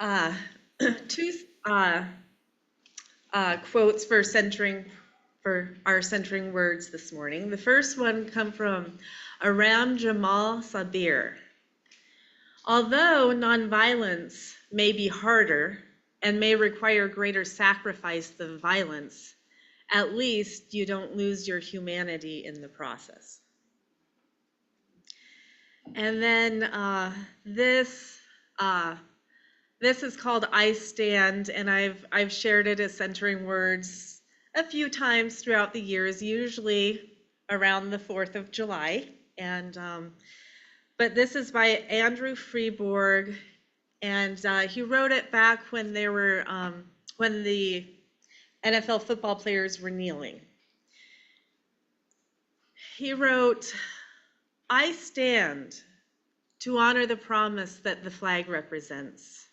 Uh, two quotes for our centering words this morning. The first one come from Aram Jamal Sabir. Although nonviolence may be harder and may require greater sacrifice than violence, at least you don't lose your humanity in the process. And then this is called I Stand, and I've shared it as centering words a few times throughout the years, usually around the 4th of July. And but this is by Andrew Freeborg, and he wrote it back when when the NFL football players were kneeling. He wrote, "I stand to honor the promise that the flag represents.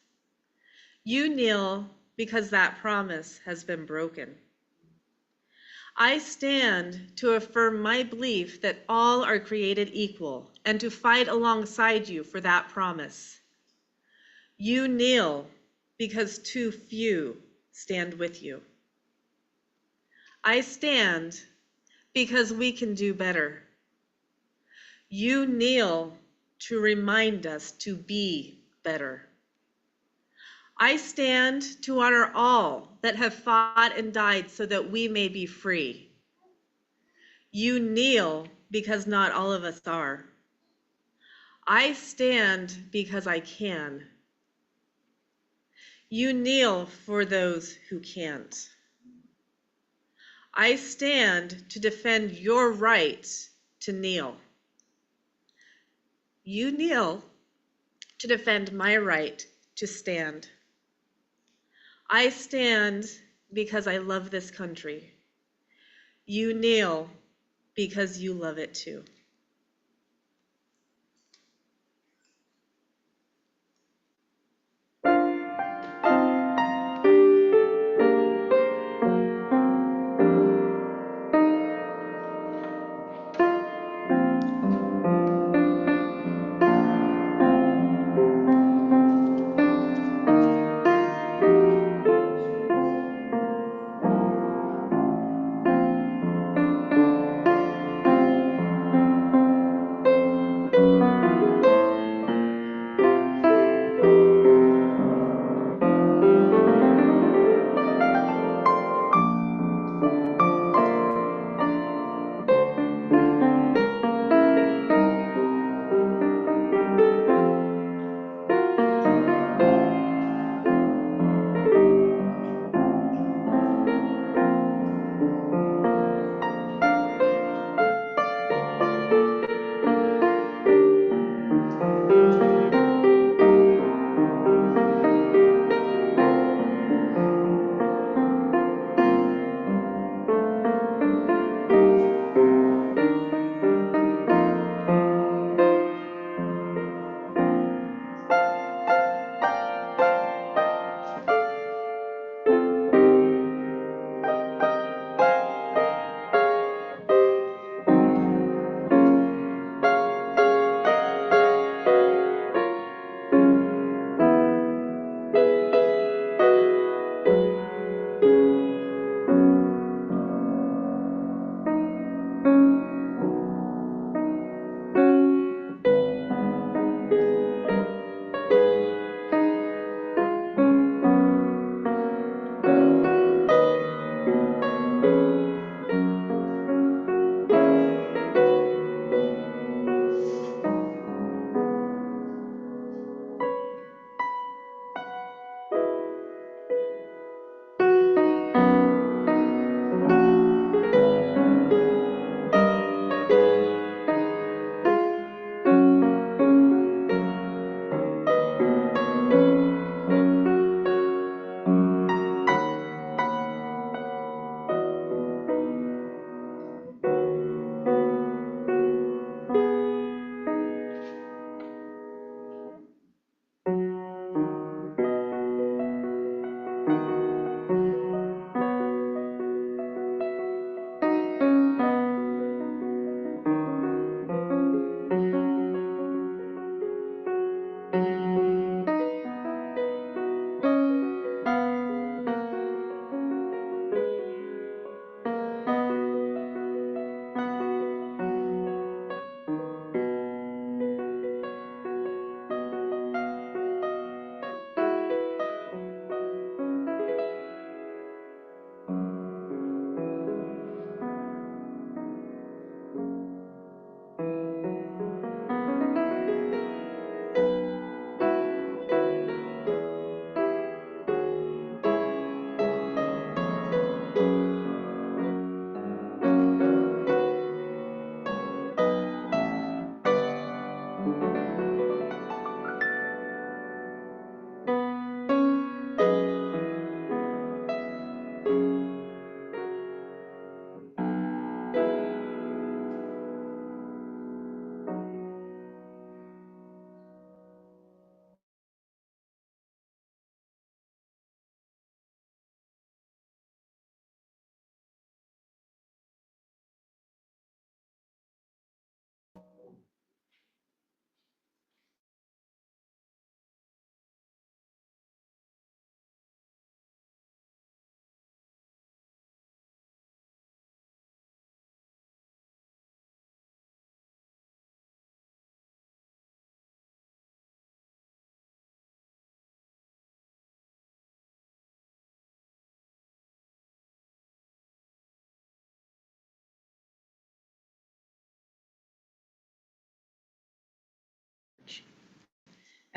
You kneel because that promise has been broken. I stand to affirm my belief that all are created equal and to fight alongside you for that promise. You kneel because too few stand with you. I stand because we can do better. You kneel to remind us to be better. I stand to honor all that have fought and died so that we may be free. You kneel because not all of us are. I stand because I can. You kneel for those who can't. I stand to defend your right to kneel. You kneel to defend my right to stand. I stand because I love this country. You kneel because you love it too."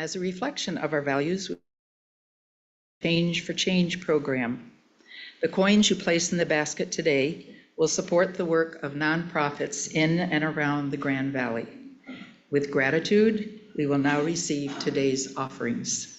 As a reflection of our values, Change for Change program. The coins you place in the basket today will support the work of nonprofits in and around the Grand Valley. With gratitude, we will now receive today's offerings.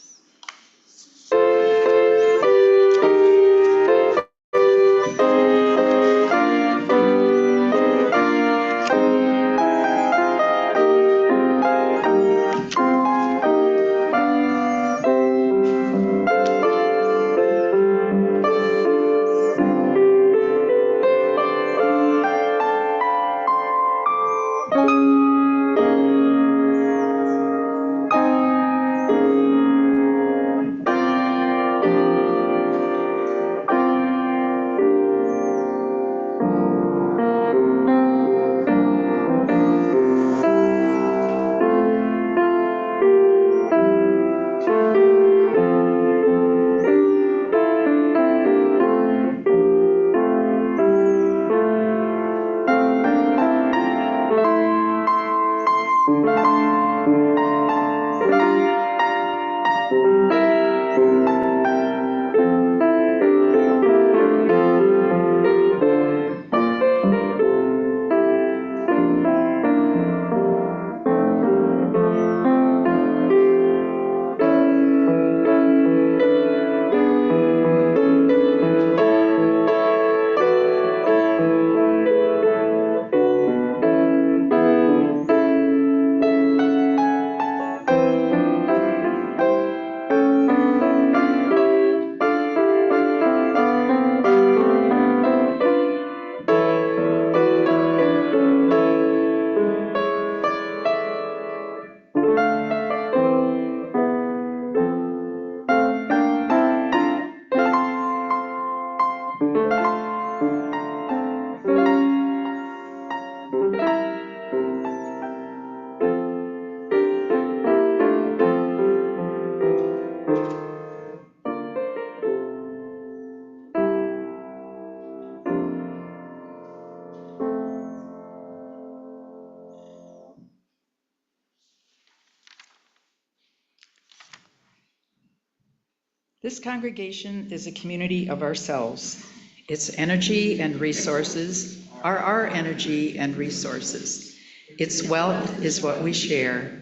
This congregation is a community of ourselves. Its energy and resources are our energy and resources. Its wealth is what we share.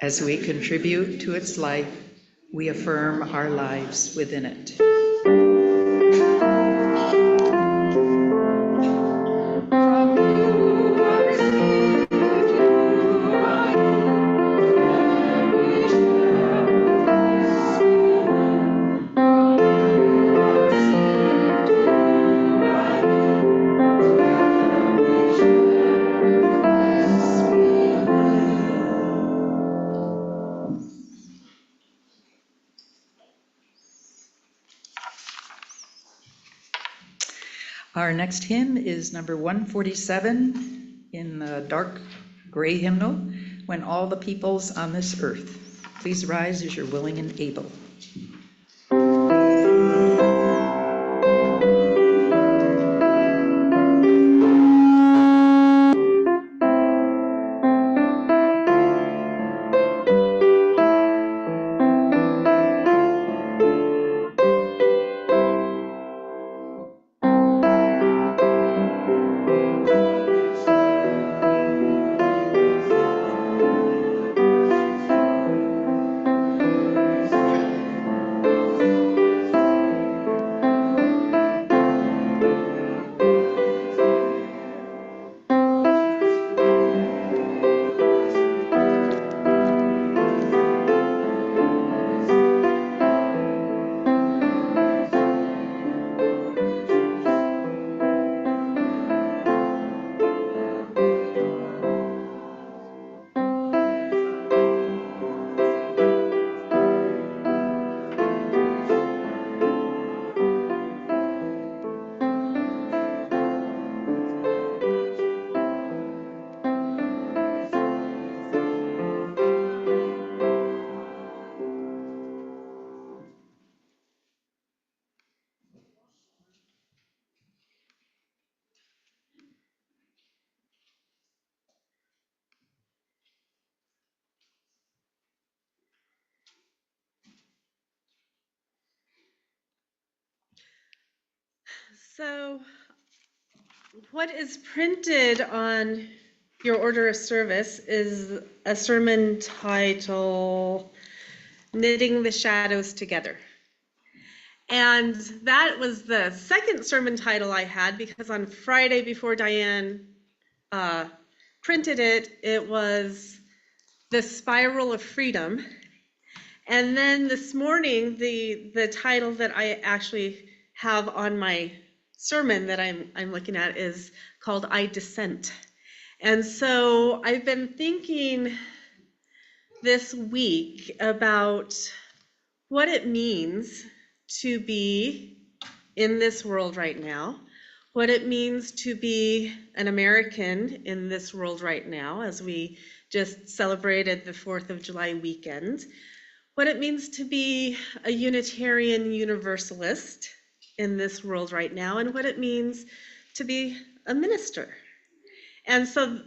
As we contribute to its life, we affirm our lives within it. Our next hymn is number 147 in the dark gray hymnal, When All the Peoples on This Earth. Please rise as you're willing and able. So, what is printed on your order of service is a sermon title, Knitting the Shadows Together. And that was the second sermon title I had, because on Friday before Diane printed it, it was The Spiral of Freedom. And then this morning, the title that I actually have on my sermon that I'm looking at is called I Dissent. And so I've been thinking this week about what it means to be in this world right now, what it means to be an American in this world right now, as we just celebrated the 4th of July weekend, what it means to be a Unitarian Universalist in this world right now, and what it means to be a minister. And so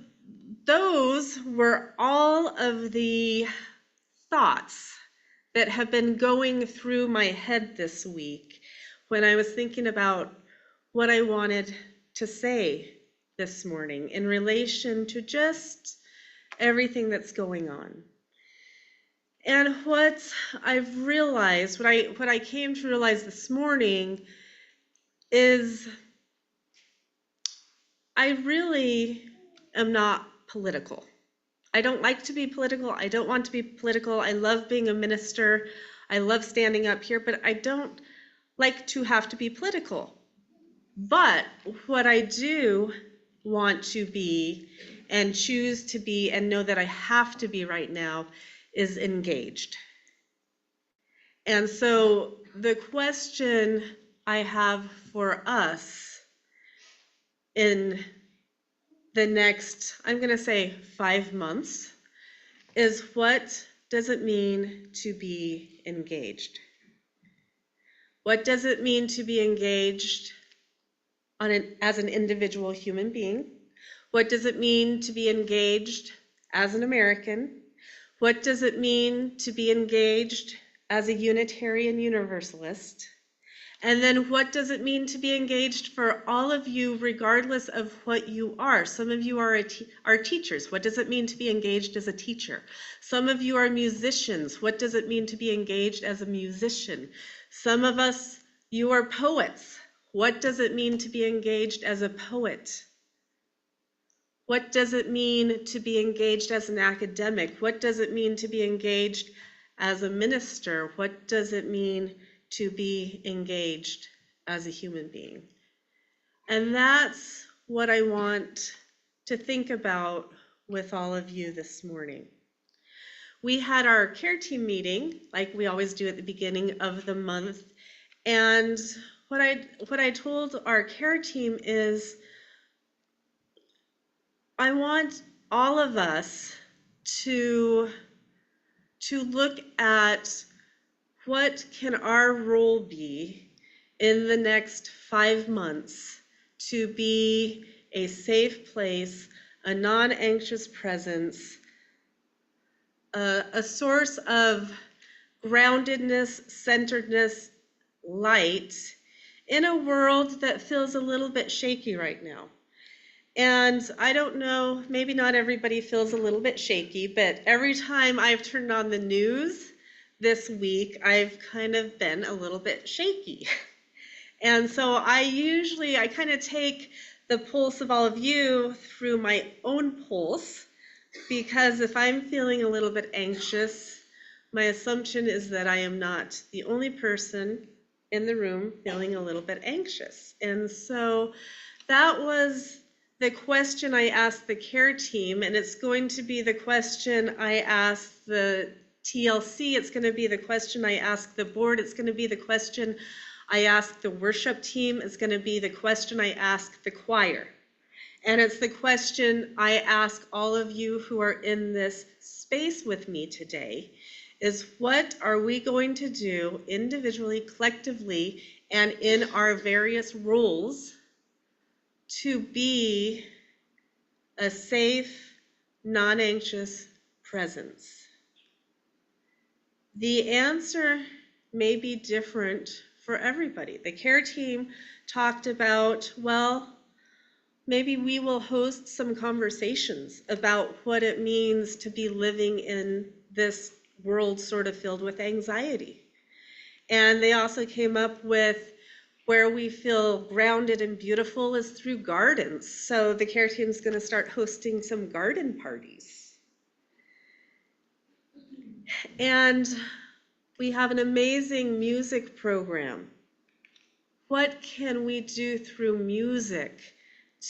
those were all of the thoughts that have been going through my head this week when I was thinking about what I wanted to say this morning in relation to just everything that's going on. And what I've realized, what I came to realize this morning is I really am not political. I don't like to be political. I don't want to be political. I love being a minister. I love standing up here, but I don't like to have to be political. But what I do want to be and choose to be and know that I have to be right now is engaged. And so the question I have for us in the next, I'm going to say 5 months, is what does it mean to be engaged? What does it mean to be engaged as an individual human being? What does it mean to be engaged as an American? What does it mean to be engaged as a Unitarian Universalist? And then what does it mean to be engaged for all of you, regardless of what you are? Some of you are teachers. What does it mean to be engaged as a teacher? Some of you are musicians. What does it mean to be engaged as a musician? Some of us, you are poets. What does it mean to be engaged as a poet? What does it mean to be engaged as an academic? What does it mean to be engaged as a minister? What does it mean to be engaged as a human being? And that's what I want to think about with all of you this morning. We had our care team meeting, like we always do at the beginning of the month, and what I told our care team is I want all of us to look at what can our role be in the next 5 months to be a safe place, a non-anxious presence, a source of groundedness, centeredness, light in a world that feels a little bit shaky right now. And I don't know, maybe not everybody feels a little bit shaky, but every time I've turned on the news this week, I've kind of been a little bit shaky. And so I kind of take the pulse of all of you through my own pulse, because if I'm feeling a little bit anxious, my assumption is that I am not the only person in the room feeling a little bit anxious. And so that was the question I asked the care team, and it's going to be the question I asked the TLC, it's going to be the question I asked the board, it's going to be the question I asked the worship team, it's going to be the question I asked the choir. And it's the question I ask all of you who are in this space with me today, is what are we going to do individually, collectively, and in our various roles to be a safe, non-anxious presence? The answer may be different for everybody. The care team talked about, well, maybe we will host some conversations about what it means to be living in this world sort of filled with anxiety. And they also came up with where we feel grounded and beautiful is through gardens. So the care team is going to start hosting some garden parties. And we have an amazing music program. What can we do through music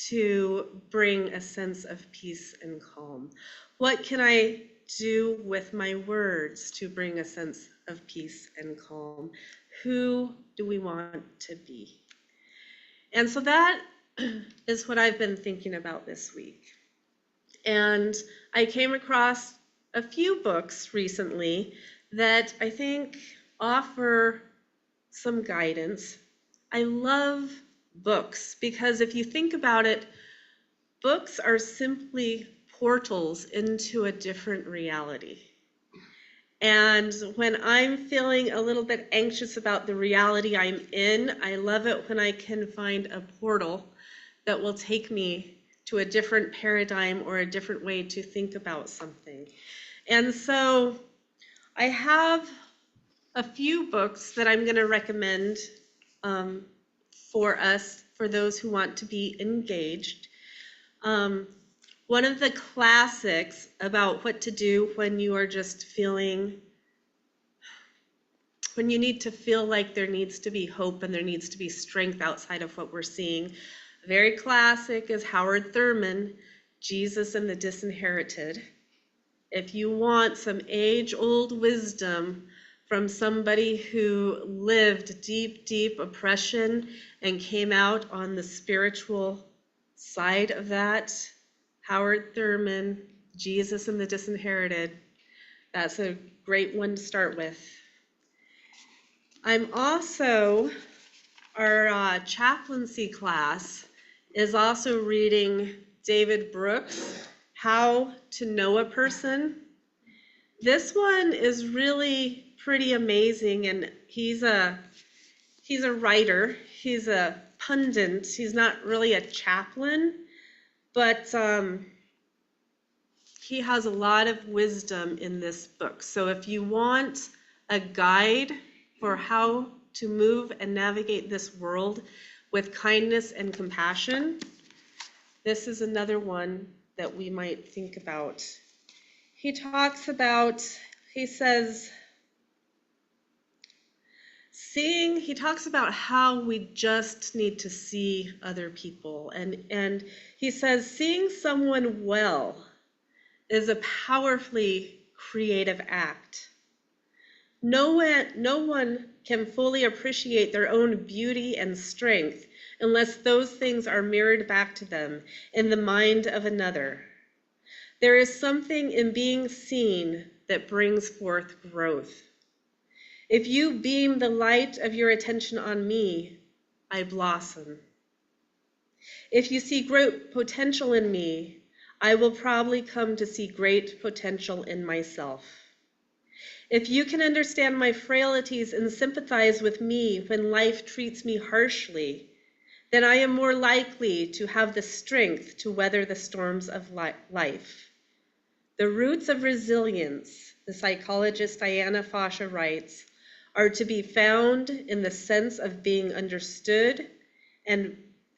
to bring a sense of peace and calm? What can I do with my words to bring a sense of peace and calm? Who do we want to be? And so that is what I've been thinking about this week. And I came across a few books recently that I think offer some guidance. I love books because if you think about it, books are simply portals into a different reality. And when I'm feeling a little bit anxious about the reality I'm in, I love it when I can find a portal that will take me to a different paradigm or a different way to think about something. And so I have a few books that I'm going to recommend for us, for those who want to be engaged. One of the classics about what to do when you are just feeling, when you need to feel like there needs to be hope and there needs to be strength outside of what we're seeing. Very classic is Howard Thurman, Jesus and the Disinherited. If you want some age-old wisdom from somebody who lived deep, deep oppression and came out on the spiritual side of that, Howard Thurman, Jesus and the Disinherited, that's a great one to start with. I'm also, our chaplaincy class is also reading David Brooks' How to Know a Person. This one is really pretty amazing, and he's a writer, he's a pundit, he's not really a chaplain, but he has a lot of wisdom in this book. So if you want a guide for how to move and navigate this world with kindness and compassion, this is another one that we might think about. He talks about, he says, he talks about how we just need to see other people. And he says, seeing someone well is a powerfully creative act. No one can fully appreciate their own beauty and strength unless those things are mirrored back to them in the mind of another. There is something in being seen that brings forth growth. If you beam the light of your attention on me, I blossom. If you see great potential in me, I will probably come to see great potential in myself. If you can understand my frailties and sympathize with me when life treats me harshly, then I am more likely to have the strength to weather the storms of life. The roots of resilience, the psychologist Diana Fasha writes, are to be found in the sense of being understood and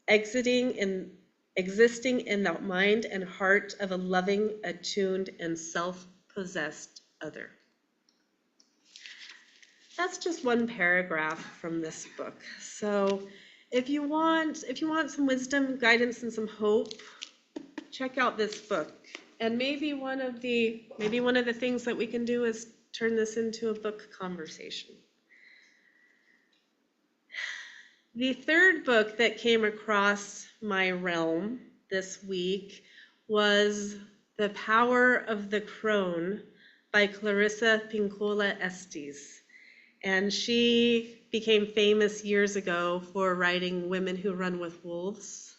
existing in the mind and heart of a loving, attuned, and self-possessed other. That's just one paragraph from this book. So if you want some wisdom, guidance, and some hope, check out this book. And maybe one of the things that we can do is turn this into a book conversation. The third book that came across my realm this week was The Power of the Crone by Clarissa Pinkola Estes. And she became famous years ago for writing Women Who Run with Wolves.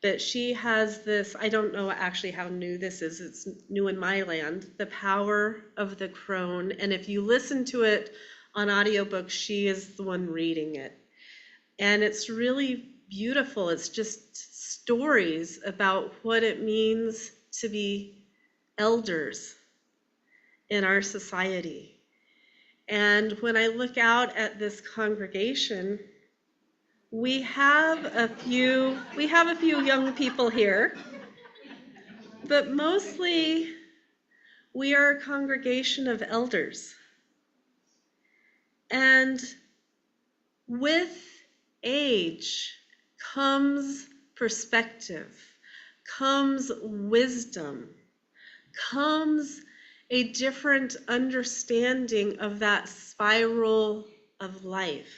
But she has this, I don't know actually how new this is, it's new in my land, The Power of the Crone. And if you listen to it on audiobook. She is the one reading it. And it's really beautiful. It's just stories about what it means to be elders in our society. And when I look out at this congregation, we have a few young people here, but mostly we are a congregation of elders. And with age comes perspective, comes wisdom, comes a different understanding of that spiral of life.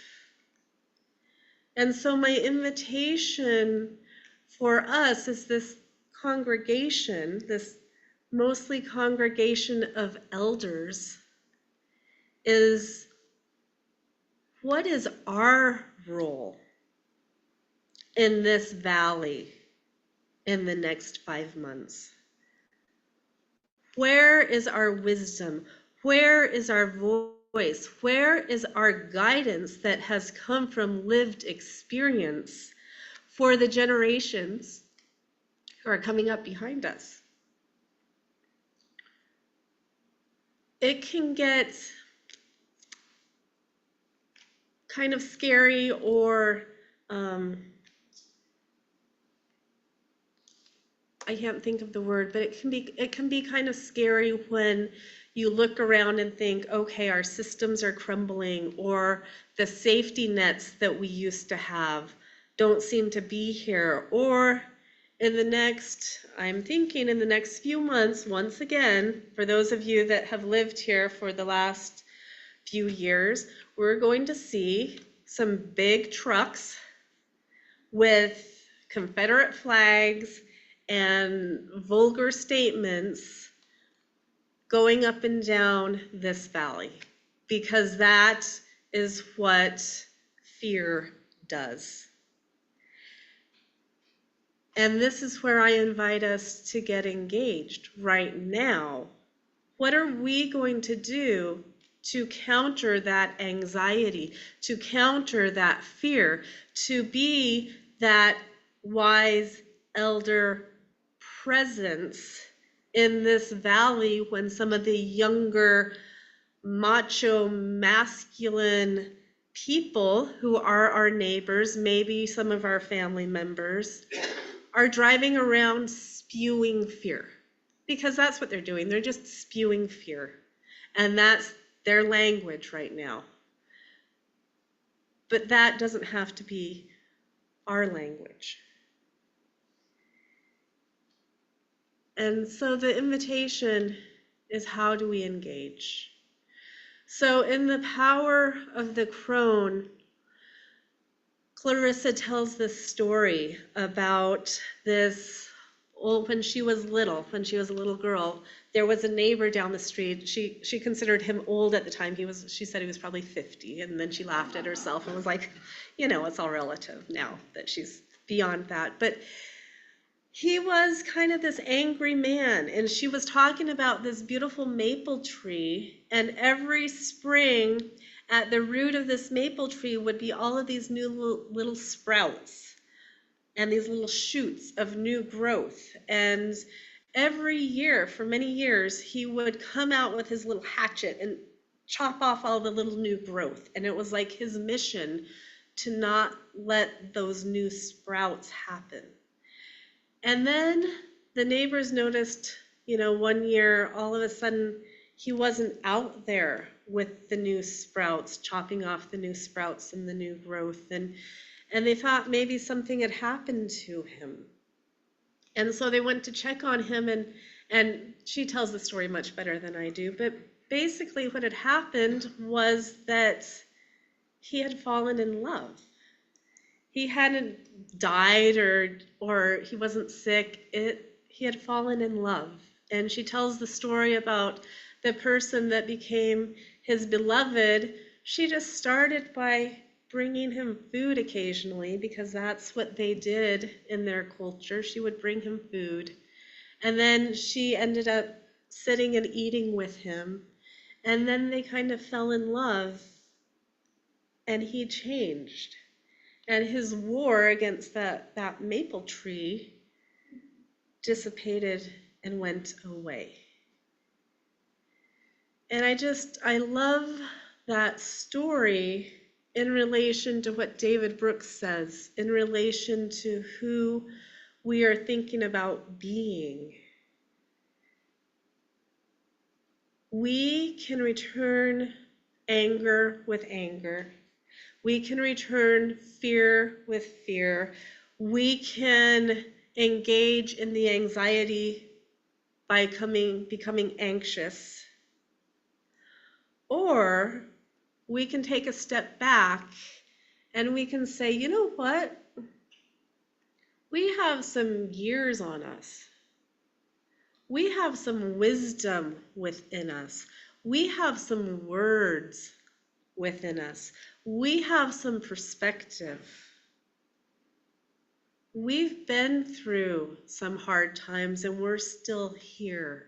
And so my invitation for us is this congregation, this mostly congregation of elders, is what is our role in this valley in the next 5 months? Where is our wisdom? Where is our voice? Where is our guidance that has come from lived experience for the generations who are coming up behind us? It can get kind of scary, or I can't think of the word, but it can be kind of scary when you look around and think, okay, our systems are crumbling, or the safety nets that we used to have don't seem to be here. Or I'm thinking in the next few months, once again, for those of you that have lived here for the last few years, we're going to see some big trucks with Confederate flags and vulgar statements going up and down this valley, because that is what fear does. And this is where I invite us to get engaged right now. What are we going to do to counter that anxiety, to counter that fear, to be that wise elder presence in this valley when some of the younger macho masculine people who are our neighbors, maybe some of our family members, are driving around spewing fear? Because that's what they're doing. They're just spewing fear. And that's their language right now. But that doesn't have to be our language. And so the invitation is, how do we engage? So in The Power of the Crone, Clarissa tells this story about this, when she was a little girl, there was a neighbor down the street. She considered him old at the time. She said he was probably 50, and then she laughed at herself and was like, it's all relative now that she's beyond that. But he was kind of this angry man, and she was talking about this beautiful maple tree, and every spring at the root of this maple tree would be all of these new little sprouts and these little shoots of new growth. And every year, for many years, he would come out with his little hatchet and chop off all the little new growth. And it was like his mission to not let those new sprouts happen. And then the neighbors noticed, one year, all of a sudden, he wasn't out there with the new sprouts, chopping off the new sprouts and the new growth. And they thought maybe something had happened to him. And so they went to check on him, and she tells the story much better than I do. But basically what had happened was that he had fallen in love. He hadn't died or he wasn't sick. He had fallen in love. And she tells the story about the person that became his beloved. She just started by bringing him food occasionally, because that's what they did in their culture. She would bring him food. And then she ended up sitting and eating with him. And then they kind of fell in love. and he changed. And his war against that maple tree dissipated and went away. And I love that story in relation to what David Brooks says, in relation to who we are thinking about being. We can return anger with anger. We can return fear with fear. We can engage in the anxiety by becoming anxious. Or we can take a step back and we can say, you know what? We have some years on us. We have some wisdom within us. We have some words within us. We have some perspective. We've been through some hard times and we're still here.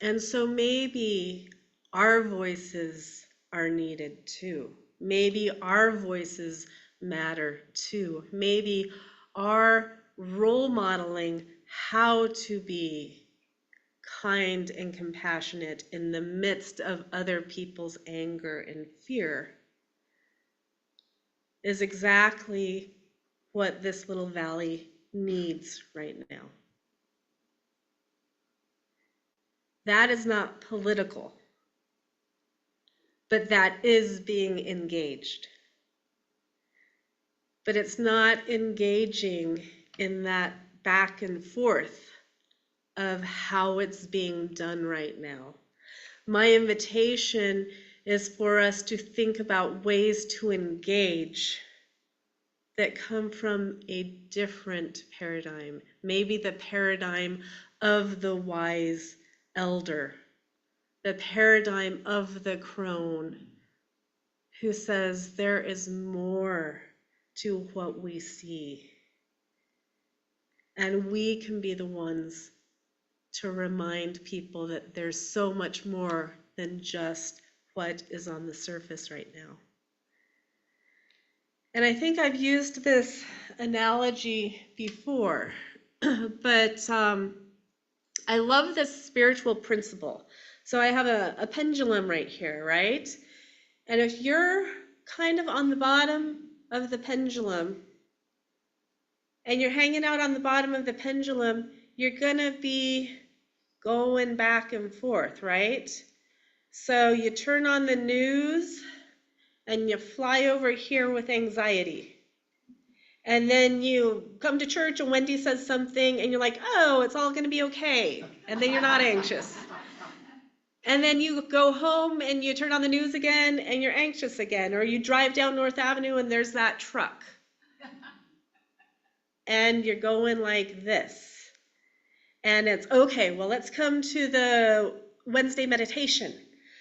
And so maybe our voices are needed too. Maybe our voices matter too. Maybe our role modeling how to be kind and compassionate in the midst of other people's anger and fear is exactly what this little valley needs right now. That is not political, but that is being engaged. But it's not engaging in that back and forth of how it's being done right now. My invitation is for us to think about ways to engage that come from a different paradigm, maybe the paradigm of the wise elder, the paradigm of the crone who says there is more to what we see. And we can be the ones to remind people that there's so much more than just what is on the surface right now. And I think I've used this analogy before, but I love this spiritual principle. So I have a pendulum right here, right? And if you're kind of on the bottom of the pendulum and you're hanging out on the bottom of the pendulum, you're going to be going back and forth, right? So you turn on the news and you fly over here with anxiety. And then you come to church and Wendy says something and you're like, oh, it's all going to be okay. And then you're not anxious. And then you go home and you turn on the news again and you're anxious again. Or you drive down North Avenue and there's that truck. And you're going like this. And it's okay, well, let's come to the Wednesday meditation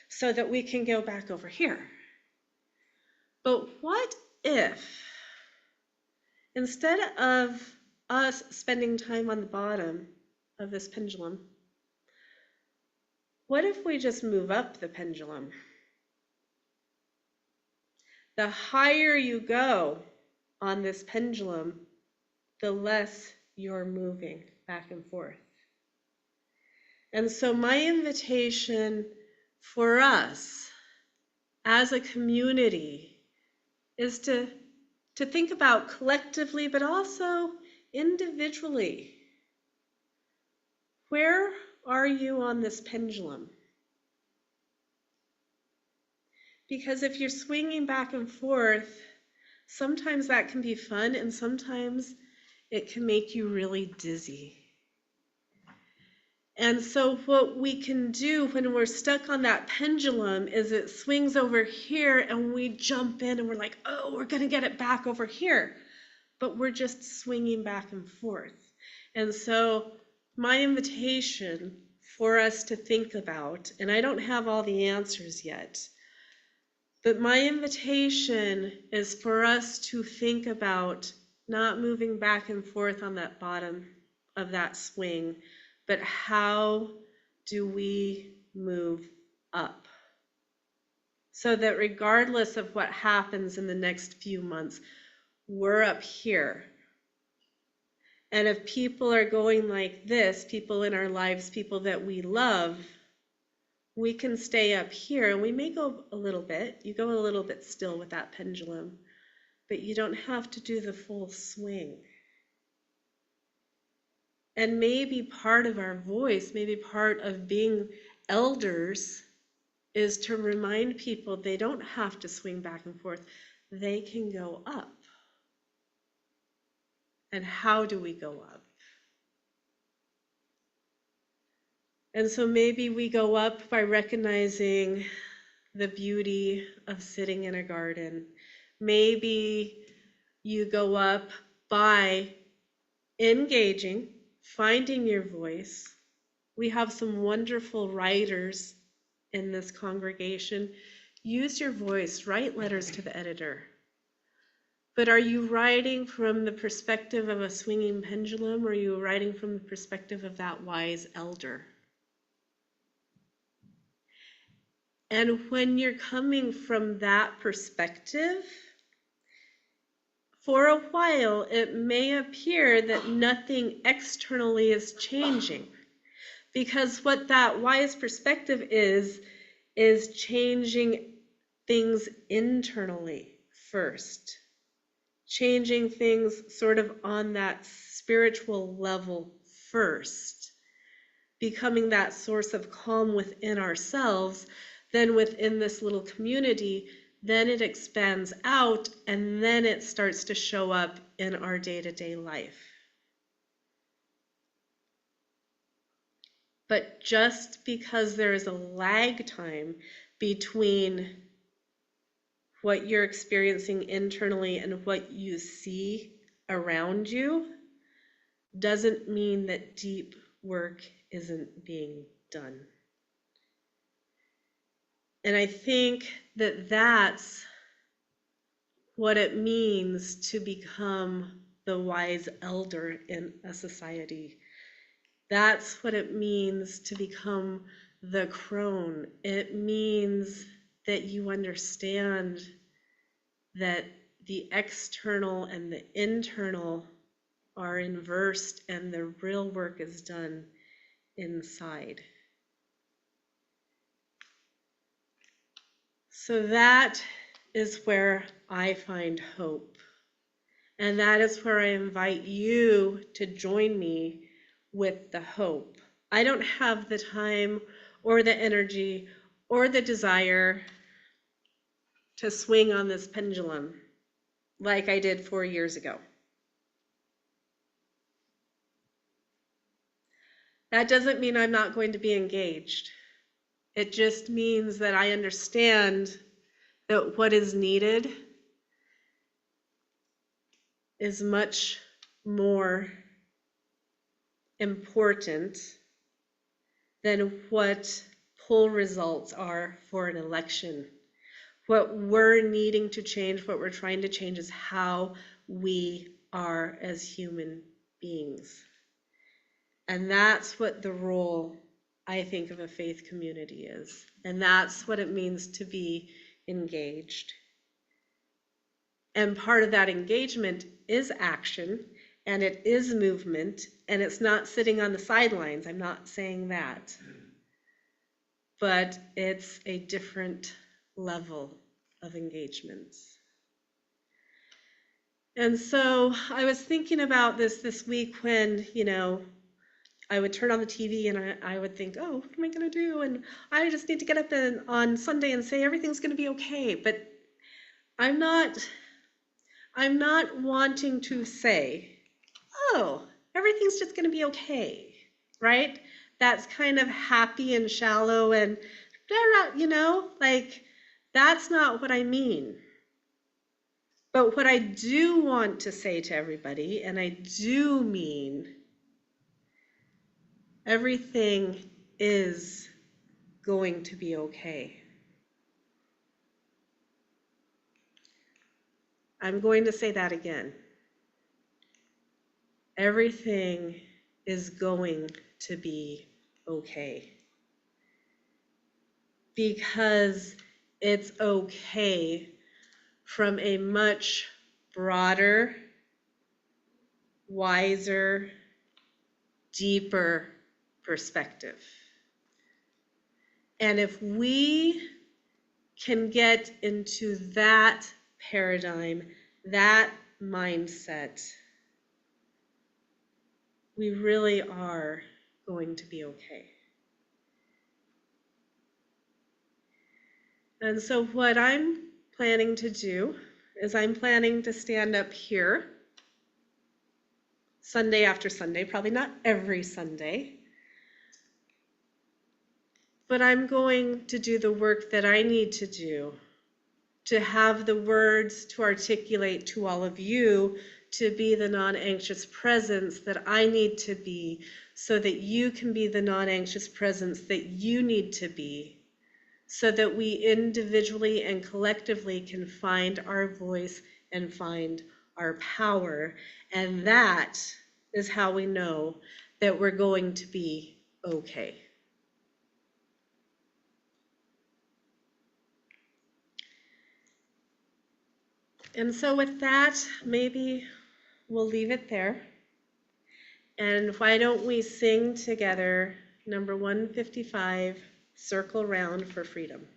so that we can go back over here. But what if, instead of us spending time on the bottom of this pendulum, what if we just move up the pendulum? The higher you go on this pendulum, the less you're moving back and forth. And so my invitation for us as a community is to think about collectively, but also individually. Where are you on this pendulum? Because if you're swinging back and forth, sometimes that can be fun and sometimes it can make you really dizzy. And so what we can do when we're stuck on that pendulum is it swings over here and we jump in and we're like, oh, we're going to get it back over here. But we're just swinging back and forth. And so my invitation for us to think about, and I don't have all the answers yet, but my invitation is for us to think about not moving back and forth on that bottom of that swing, but how do we move up so that regardless of what happens in the next few months, we're up here. And if people are going like this, people in our lives, people that we love, we can stay up here, and we may go a little bit. You go a little bit still with that pendulum, but you don't have to do the full swing. And maybe part of our voice, maybe part of being elders, is to remind people they don't have to swing back and forth. They can go up. And how do we go up? And so maybe we go up by recognizing the beauty of sitting in a garden. Maybe you go up by engaging, finding your voice. We have some wonderful writers in this congregation. Use your voice, write letters to the editor. But are you writing from the perspective of a swinging pendulum, or are you writing from the perspective of that wise elder? And when you're coming from that perspective, for a while, it may appear that nothing externally is changing. Because what that wise perspective is changing things internally first. Changing things sort of on that spiritual level first. Becoming that source of calm within ourselves, then within this little community, then it expands out, and then it starts to show up in our day-to-day life. But just because there is a lag time between what you're experiencing internally and what you see around you doesn't mean that deep work isn't being done. And I think that that's what it means to become the wise elder in a society. That's what it means to become the crone. It means that you understand that the external and the internal are inversed, and the real work is done inside. So that is where I find hope. And that is where I invite you to join me with the hope. I don't have the time or the energy or the desire to swing on this pendulum like I did 4 years ago. That doesn't mean I'm not going to be engaged. It just means that I understand that what is needed is much more important than what poll results are for an election. What we're needing to change, what we're trying to change, is how we are as human beings. And that's what the role, I think, of a faith community is. And that's what it means to be engaged. And part of that engagement is action, and it is movement, and it's not sitting on the sidelines. I'm not saying that. But it's a different level of engagements. And so I was thinking about this week when, I would turn on the TV and I would think, oh, what am I going to do? And I just need to get up on Sunday and say everything's going to be okay. But I'm not wanting to say, oh, everything's just going to be okay, right? That's kind of happy and shallow and, that's not what I mean. But what I do want to say to everybody, and I do mean, everything is going to be okay. I'm going to say that again. Everything is going to be okay. Because it's okay from a much broader, wiser, deeper perspective. And if we can get into that paradigm, that mindset, we really are going to be okay. And so what I'm planning to do is I'm planning to stand up here Sunday after Sunday, probably not every Sunday, but I'm going to do the work that I need to do to have the words to articulate to all of you to be the non-anxious presence that I need to be so that you can be the non-anxious presence that you need to be, so that we individually and collectively can find our voice and find our power. And that is how we know that we're going to be okay. And so with that, maybe we'll leave it there. And why don't we sing together number 155, Circle Round for Freedom.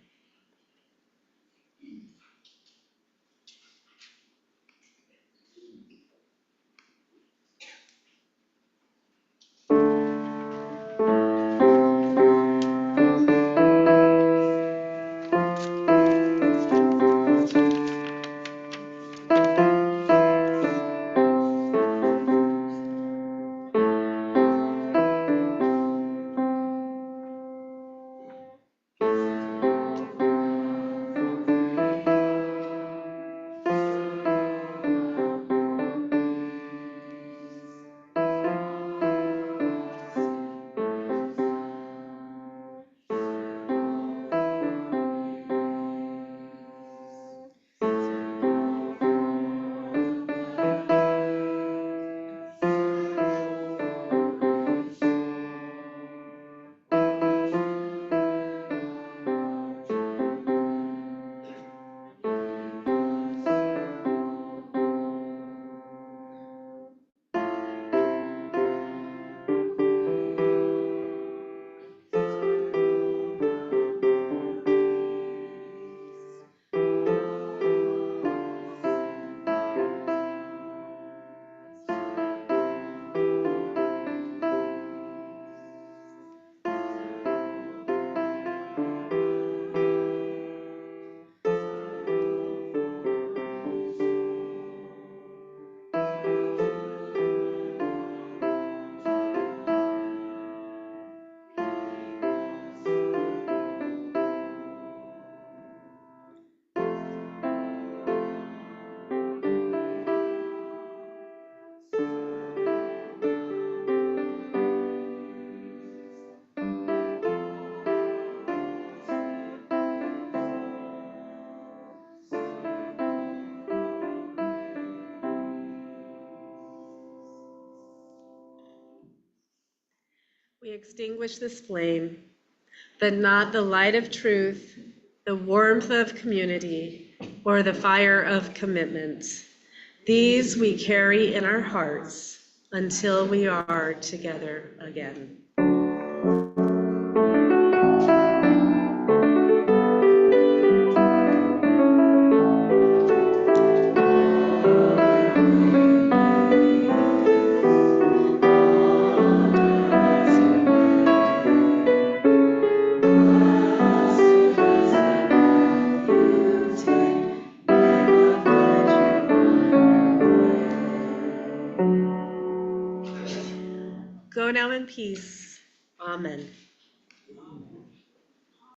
We extinguish this flame, but not the light of truth, the warmth of community, or the fire of commitment. These we carry in our hearts until we are together again. Go now in peace. Amen.